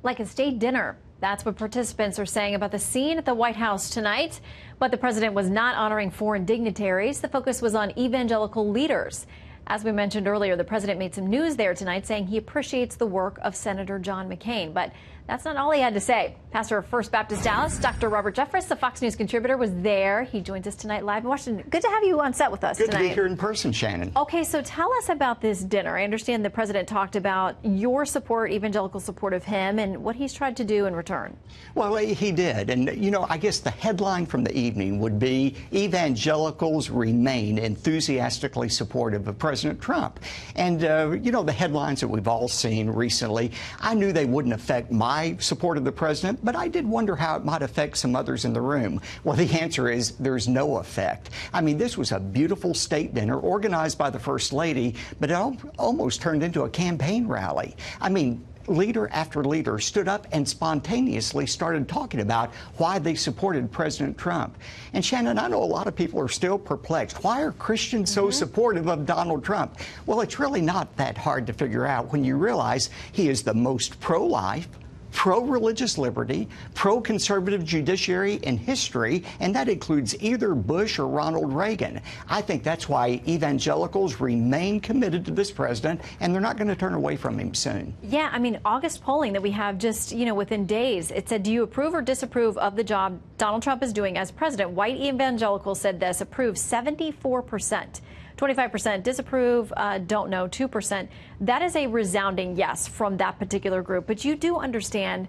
like a state dinner. That's what participants are saying about the scene at the White House tonight. But the president was not honoring foreign dignitaries. The focus was on evangelical leaders. As we mentioned earlier, the president made some news there tonight saying he appreciates the work of Senator John McCain. But that's not all he had to say. Pastor of First Baptist Dallas, Dr. Robert Jeffress, the Fox News contributor, was there. He joins us tonight live in Washington. Good to have you on set with us tonight. Good to be here in person, Shannon. Okay, so tell us about this dinner. I understand the president talked about your support, evangelical support of him, and what he's tried to do in return. Well, he did. And, you know, I guess the headline from the evening would be evangelicals remain enthusiastically supportive of President Trump. And, you know, the headlines that we've all seen recently, I knew they wouldn't affect my support of the president, but I did wonder how it might affect some others in the room. Well, the answer is there's no effect. I mean, this was a beautiful state dinner organized by the First Lady, but it almost turned into a campaign rally. I mean, leader after leader stood up and spontaneously started talking about why they supported President Trump. And Shannon, I know a lot of people are still perplexed. Why are Christians so supportive of Donald Trump? Well, it's really not that hard to figure out when you realize he is the most pro-life, pro-religious liberty, pro-conservative judiciary in history, and that includes either Bush or Ronald Reagan. I think that's why evangelicals remain committed to this president, and they're not going to turn away from him soon. Yeah, I mean, August polling that we have just, you know, within days, it said, do you approve or disapprove of the job Donald Trump is doing as president? White evangelicals said this, approve 74%. 25% disapprove, don't know, 2%. That is a resounding yes from that particular group. But you do understand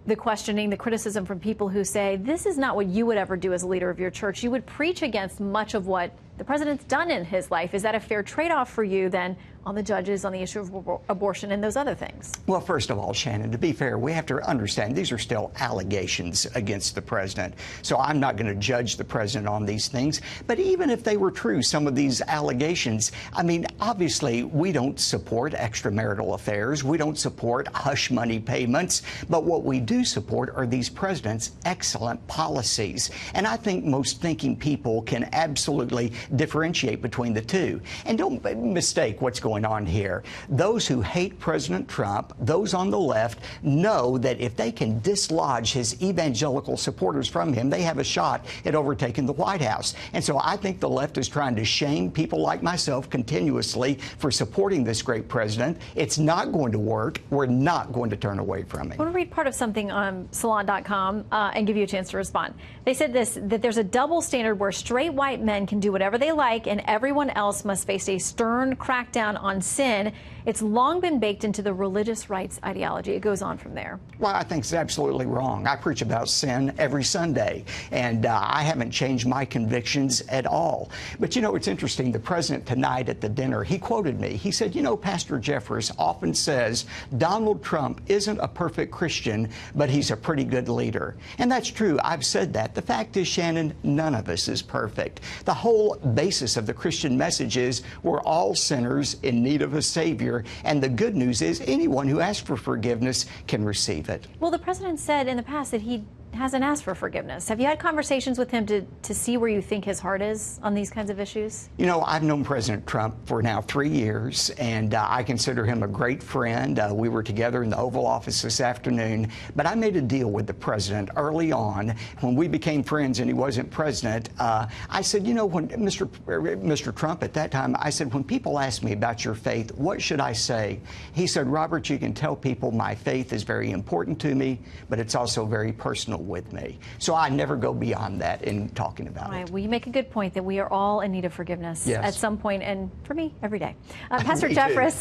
the questioning, the criticism from people who say this is not what you would ever do as a leader of your church. You would preach against much of what the president's done in his life. Is that a fair trade-off for you then on the judges, on the issue of abortion and those other things? Well, first of all, Shannon, to be fair, we have to understand these are still allegations against the president. So I'm not going to judge the president on these things. But even if they were true, some of these allegations, I mean, obviously, we don't support extramarital affairs. We don't support hush money payments. But what we do support are these president's excellent policies. And I think most thinking people can absolutely differentiate between the two. And don't mistake what's going on here. Those who hate President Trump, those on the left, know that if they can dislodge his evangelical supporters from him, they have a shot at overtaking the White House. And so I think the left is trying to shame people like myself continuously for supporting this great president. It's not going to work. We're not going to turn away from him. I want to read part of something on salon.com and give you a chance to respond. They said this, that there's a double standard where straight white men can do whatever they like and everyone else must face a stern crackdown on sin. It's long been baked into the religious rights ideology. It goes on from there. Well, I think it's absolutely wrong. I preach about sin every Sunday, and I haven't changed my convictions at all. But, you know, it's interesting. The president tonight at the dinner, he quoted me. He said, you know, Pastor Jeffress often says Donald Trump isn't a perfect Christian, but he's a pretty good leader. And that's true. I've said that. The fact is, Shannon, none of us is perfect. The whole basis of the Christian message is we're all sinners in need of a Savior. And the good news is anyone who asks for forgiveness can receive it. Well, the president said in the past that he hasn't asked for forgiveness. Have you had conversations with him to see where you think his heart is on these kinds of issues? You know, I've known President Trump for now 3 years, and I consider him a great friend. We were together in the Oval Office this afternoon, but I made a deal with the president early on when we became friends and he wasn't president. I said, you know, when Mr. Trump at that time, I said, when people ask me about your faith, what should I say? He said, Robert, you can tell people my faith is very important to me, but it's also very personal with me. So I never go beyond that in talking about it. Well, you make a good point that we are all in need of forgiveness at some point, and for me, every day. Pastor Jeffress,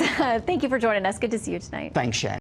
thank you for joining us. Good to see you tonight. Thanks, Shannon.